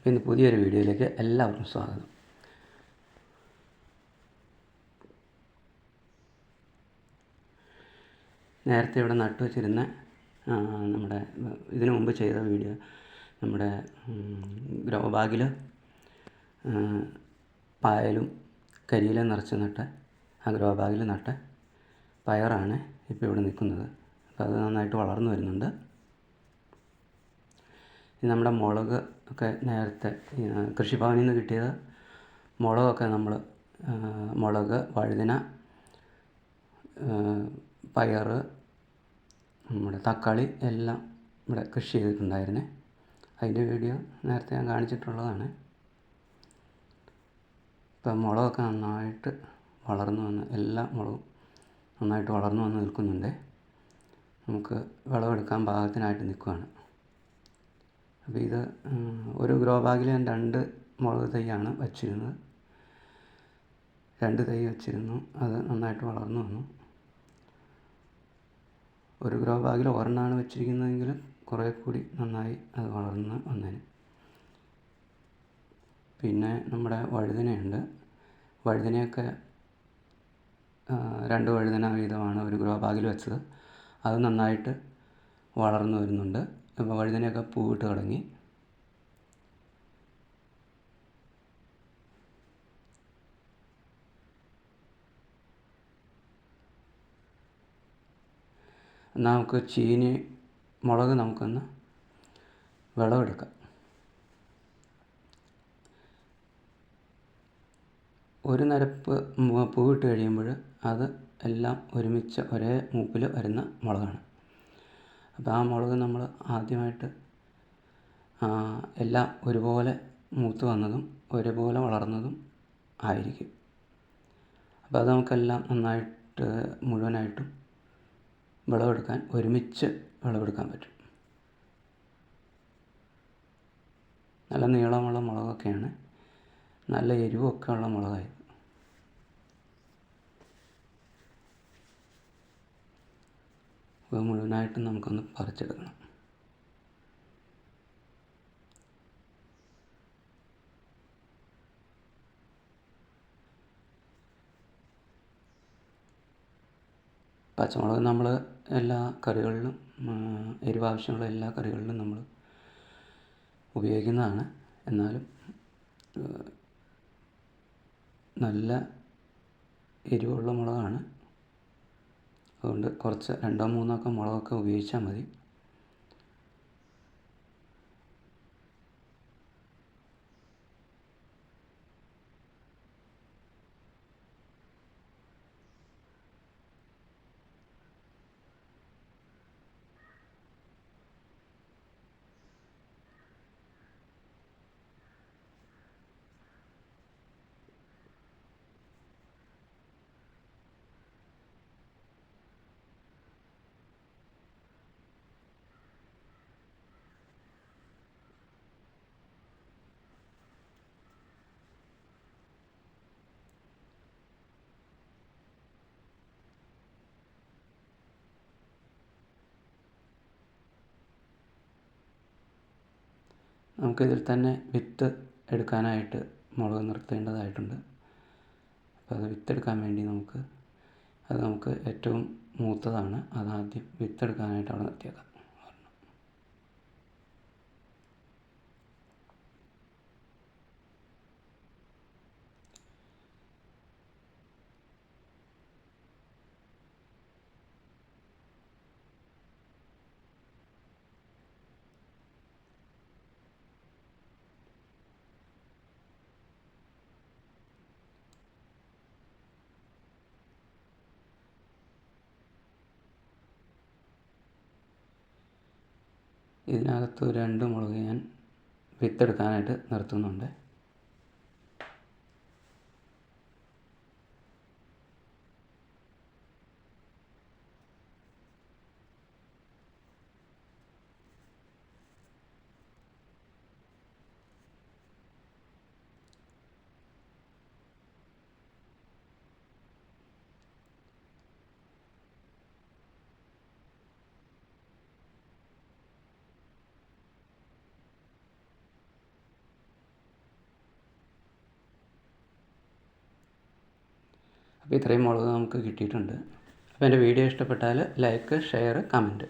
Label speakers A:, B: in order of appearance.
A: ഇന്ന് പുതിയൊരു വീഡിയോയിലേക്ക് എല്ലാവർക്കും സ്വാഗതം. നേരത്തെ ഇവിടെ നട്ടുവച്ചിരുന്ന നമ്മുടെ ഇതിനു മുമ്പ് ചെയ്ത വീഡിയോ നമ്മുടെ ഗ്രോ ബാഗിൽ പായലും കരിയില നിറച്ച് നട്ട ആ ഗ്രോ ബാഗിൽ നട്ട പയറാണ് ഇപ്പോൾ ഇവിടെ നിൽക്കുന്നത്. അപ്പോൾ അത് നന്നായിട്ട് വളർന്നു വരുന്നുണ്ട്. നമ്മുടെ മുളക് ഒക്കെ നേരത്തെ കൃഷിഭവനിൽ നിന്ന് കിട്ടിയത് മുളകൊക്കെ നമ്മൾ മുളക്, വഴുതന, പയർ, നമ്മുടെ തക്കാളി എല്ലാം ഇവിടെ കൃഷി ചെയ്തിട്ടുണ്ടായിരുന്നേ. അതിൻ്റെ വീഡിയോ നേരത്തെ ഞാൻ കാണിച്ചിട്ടുള്ളതാണ്. ഇപ്പം മുളകൊക്കെ നന്നായിട്ട് വളർന്നു വന്ന് എല്ലാ മുളകും നന്നായിട്ട് വളർന്നു വന്ന് നിൽക്കുന്നുണ്ട്. നമുക്ക് വിളവെടുക്കാൻ പാകത്തിനായിട്ട് നിൽക്കുകയാണ്. അപ്പോൾ ഇത് ഒരു ഗ്രോ ബാഗിൽ ഞാൻ 2 മുളക് തൈയാണ് വച്ചിരുന്നത്. 2 തൈ വച്ചിരുന്നു. അത് നന്നായിട്ട് വളർന്നു വന്നു. ഒരു ഗ്രോ ബാഗിൽ ഒരെണ്ണമാണ് വെച്ചിരിക്കുന്നതെങ്കിൽ കുറേ കൂടി നന്നായി അത് വളർന്ന് വന്നേനെ. പിന്നെ നമ്മുടെ വഴുതനയുണ്ട്. വഴുതനയൊക്കെ 2 വഴുതന വീതമാണ് ഒരു ഗ്രോ ബാഗിൽ വെച്ചത്. അത് നന്നായിട്ട് വളർന്നു വരുന്നുണ്ട്. ഇപ്പോൾ വഴുതനയൊക്കെ പൂവിട്ട് തുടങ്ങി. നമുക്ക് ചീനി മുളക് നമുക്കൊന്ന് വിളവെടുക്കാം. ഒരു നിരപ്പ് പൂവിട്ട് കഴിയുമ്പോൾ അത് എല്ലാം ഒരുമിച്ച് ഒരേ മൂപ്പിൽ വരുന്ന മുളകാണ്. അപ്പോൾ ആ മുളക് നമ്മൾ ആദ്യമായിട്ട് എല്ലാം ഒരുപോലെ മൂത്ത് വന്നതും ഒരുപോലെ വളർന്നതും ആയിരിക്കും. അപ്പോൾ അത് നമുക്കെല്ലാം നന്നായിട്ട് മുഴുവനായിട്ടും വിളവെടുക്കാൻ ഒരുമിച്ച് വിളവെടുക്കാൻ പറ്റും. നല്ല നീളമുള്ള മുളകൊക്കെയാണ്. നല്ല എരിവൊക്കെ ഉള്ള മുളകായി. അത് മുഴുവനായിട്ടും നമുക്കൊന്ന് പറിച്ചെടുക്കണം. പച്ചമുളക് നമ്മൾ എല്ലാ കറികളിലും എരിവ് ആവശ്യമുള്ള എല്ലാ കറികളിലും നമ്മൾ ഉപയോഗിക്കുന്നതാണ്. എന്നാലും നല്ല എരിവുള്ള മുളകാണ്. അതുകൊണ്ട് കുറച്ച് 2-3 മുളകൊക്കെ ഉപയോഗിച്ചാൽ മതി. നമുക്കിതിൽ തന്നെ വിത്ത് എടുക്കാനായിട്ട് മുളക് നിർത്തേണ്ടതായിട്ടുണ്ട്. അപ്പോൾ അത് വിത്തെടുക്കാൻ വേണ്ടി നമുക്ക് ഏറ്റവും മൂത്തതാണ്. അതാദ്യം വിത്തെടുക്കാനായിട്ട് അവിടെ നിർത്തിയേക്കാം. ഇതിനകത്ത് 2 മുളക് ഞാൻ വിത്തെടുക്കാനായിട്ട് നിർത്തുന്നുണ്ട്. അപ്പോൾ ഇത്രയും മുളക് നമുക്ക് കിട്ടിയിട്ടുണ്ട്. അപ്പോൾ എൻ്റെ വീഡിയോ ഇഷ്ടപ്പെട്ടാൽ ലൈക്ക്, ഷെയർ, കമൻറ്റ്.